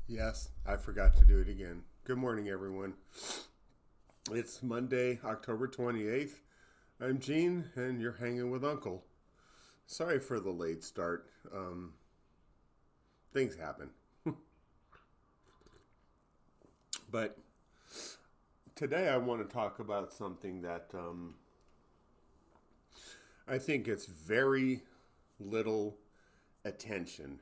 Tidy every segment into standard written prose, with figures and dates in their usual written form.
Yes, I forgot to do it again. Good morning, everyone. It's Monday, October 28th. I'm Gene, and you're hanging with Uncle. Sorry for the late start. Things happen. But today I want to talk about something that I think gets very little attention,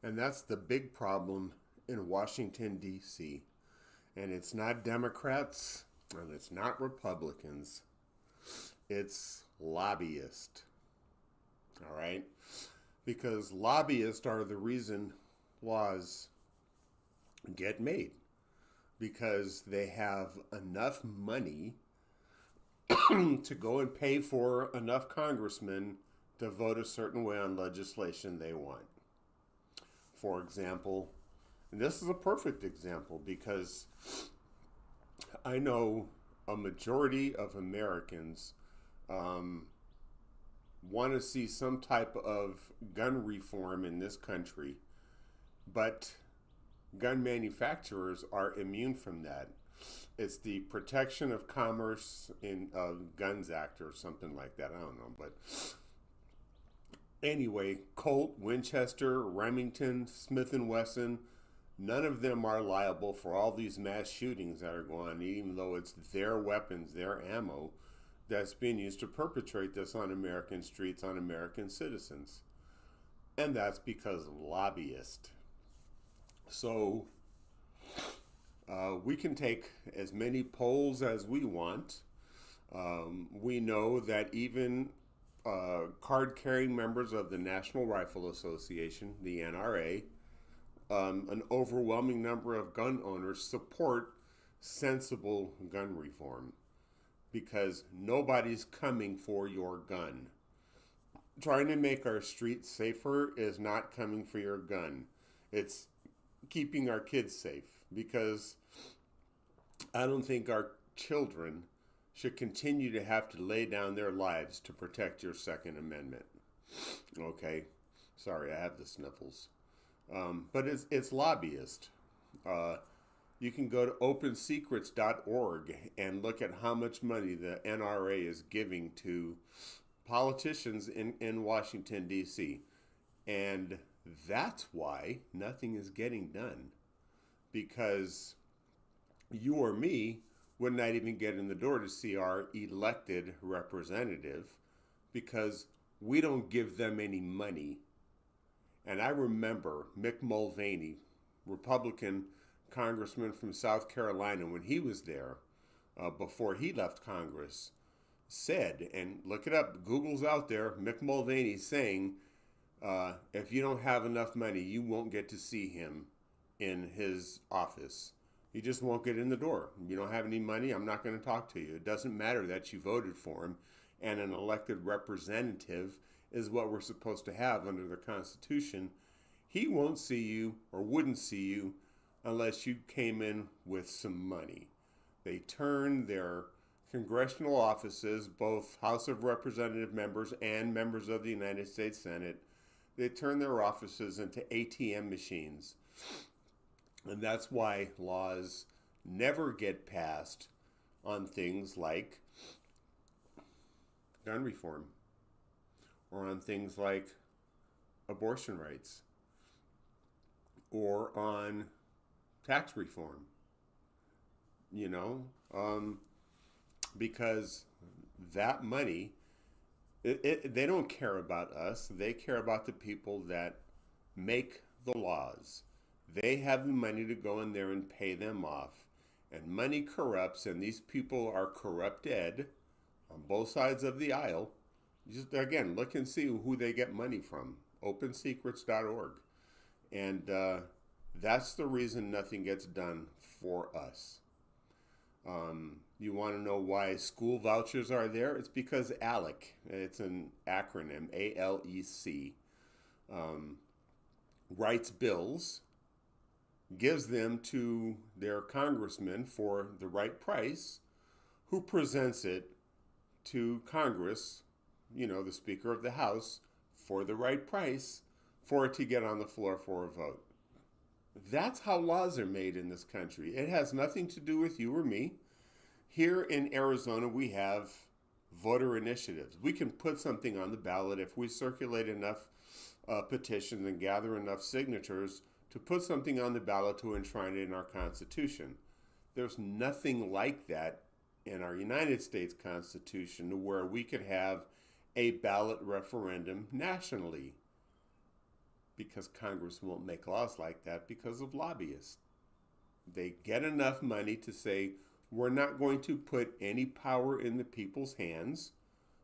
and that's the big problem in Washington, D.C. And it's not Democrats and it's not Republicans. It's lobbyists. All right? Because lobbyists are the reason laws get made. Because they have enough money to go and pay for enough congressmen to vote a certain way on legislation they want. For example, and this is a perfect example because I know a majority of Americans um, want to see some type of gun reform in this country, but gun manufacturers are immune from that. It's the Protection of Commerce in Guns Act or something like that. I don't know, but anyway, Colt, Winchester, Remington, Smith and Wesson, none of them are liable for all these mass shootings that are going on, even though it's their weapons, their ammo that's being used to perpetrate this on American streets, on American citizens. And that's because of lobbyists. So we can take as many polls as we want. We know that even card carrying members of the National Rifle Association, the NRA, an overwhelming number of gun owners support sensible gun reform because nobody's coming for your gun. Trying to make our streets safer is not coming for your gun. It's keeping our kids safe because I don't think our children should continue to have to lay down their lives to protect your Second Amendment. Okay, sorry, I have the sniffles. But it's lobbyist. Uh, you can go to opensecrets.org and look at how much money the NRA is giving to politicians in Washington, D.C. And that's why nothing is getting done. Because you or me would not even get in the door to see our elected representative because we don't give them any money. And I remember Mick Mulvaney, Republican congressman from South Carolina, when he was there before he left Congress, said, and look it up, Google's out there, Mick Mulvaney saying, if you don't have enough money, you won't get to see him in his office. You just won't get in the door. You don't have any money, I'm not going to talk to you. It doesn't matter that you voted for him, and an elected representative is what we're supposed to have under the Constitution. He won't see you or wouldn't see you unless you came in with some money. They turn their congressional offices, both House of Representative members and members of the United States Senate, they turn their offices into ATM machines. And that's why laws never get passed on things like gun reform or on things like abortion rights or on tax reform, you know, because that money, they don't care about us. They care about the people that make the laws. They have the money to go in there and pay them off. And money corrupts, and these people are corrupted on both sides of the aisle. Just again, look and see who they get money from. Opensecrets.org. And that's the reason nothing gets done for us. You want to know why school vouchers are there? It's because ALEC, it's an acronym, ALEC, writes bills, gives them to their congressman for the right price, who presents it to Congress, you know, the Speaker of the House, for the right price for it to get on the floor for a vote. That's how laws are made in this country. It has nothing to do with you or me. Here in Arizona, we have voter initiatives. We can put something on the ballot if we circulate enough petitions and gather enough signatures to put something on the ballot to enshrine it in our Constitution. There's nothing like that in our United States Constitution where we could have a ballot referendum nationally because Congress won't make laws like that because of lobbyists. They get enough money to say, we're not going to put any power in the people's hands.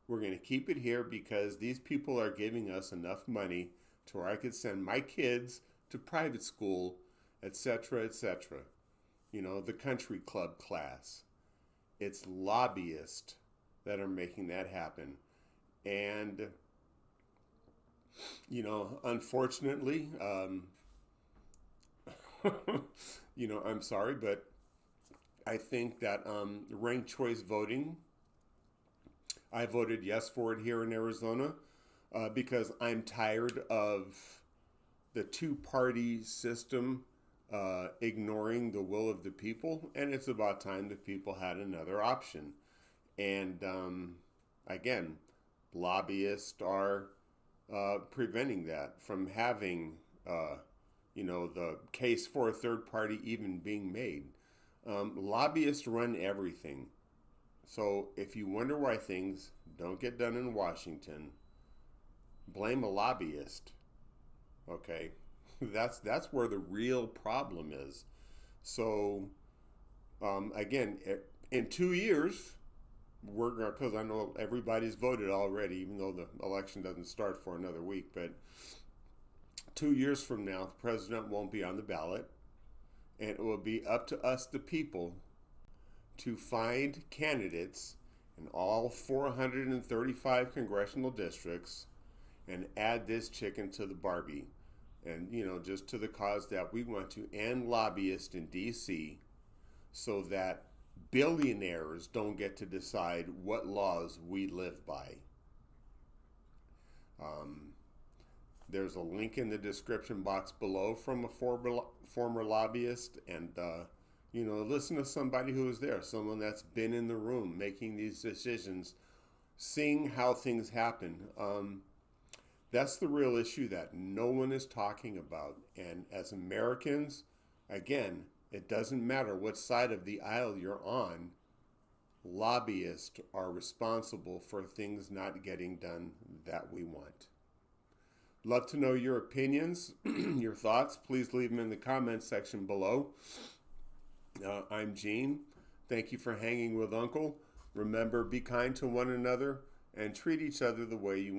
We're going to keep it here because these people are giving us enough money to where I could send my kids to private school, etc., etc. You know, the country club class. It's lobbyists that are making that happen. And, you know, unfortunately, I'm sorry, but I think that ranked choice voting, I voted yes for it here in Arizona because I'm tired of the two-party system ignoring the will of the people, and it's about time the people had another option. And again, lobbyists are preventing that from having, the case for a third party even being made. Lobbyists run everything. So if you wonder why things don't get done in Washington, blame a lobbyist. Okay, that's where the real problem is. So again, in 2 years, we're gonna, because I know everybody's voted already, even though the election doesn't start for another week. But 2 years from now, the president won't be on the ballot, and it will be up to us, the people, to find candidates in all 435 congressional districts and add this chicken to the Barbie. And, just to the cause that we want to end lobbyists in D.C. so that billionaires don't get to decide what laws we live by. There's a link in the description box below from a former lobbyist, and listen to somebody who is there, someone that's been in the room making these decisions, seeing how things happen. That's the real issue that no one is talking about. And as Americans, again, it doesn't matter what side of the aisle you're on, lobbyists are responsible for things not getting done that we want. Love to know your opinions, your thoughts. Please leave them in the comments section below. I'm Gene. Thank you for hanging with Uncle. Remember, be kind to one another and treat each other the way you want.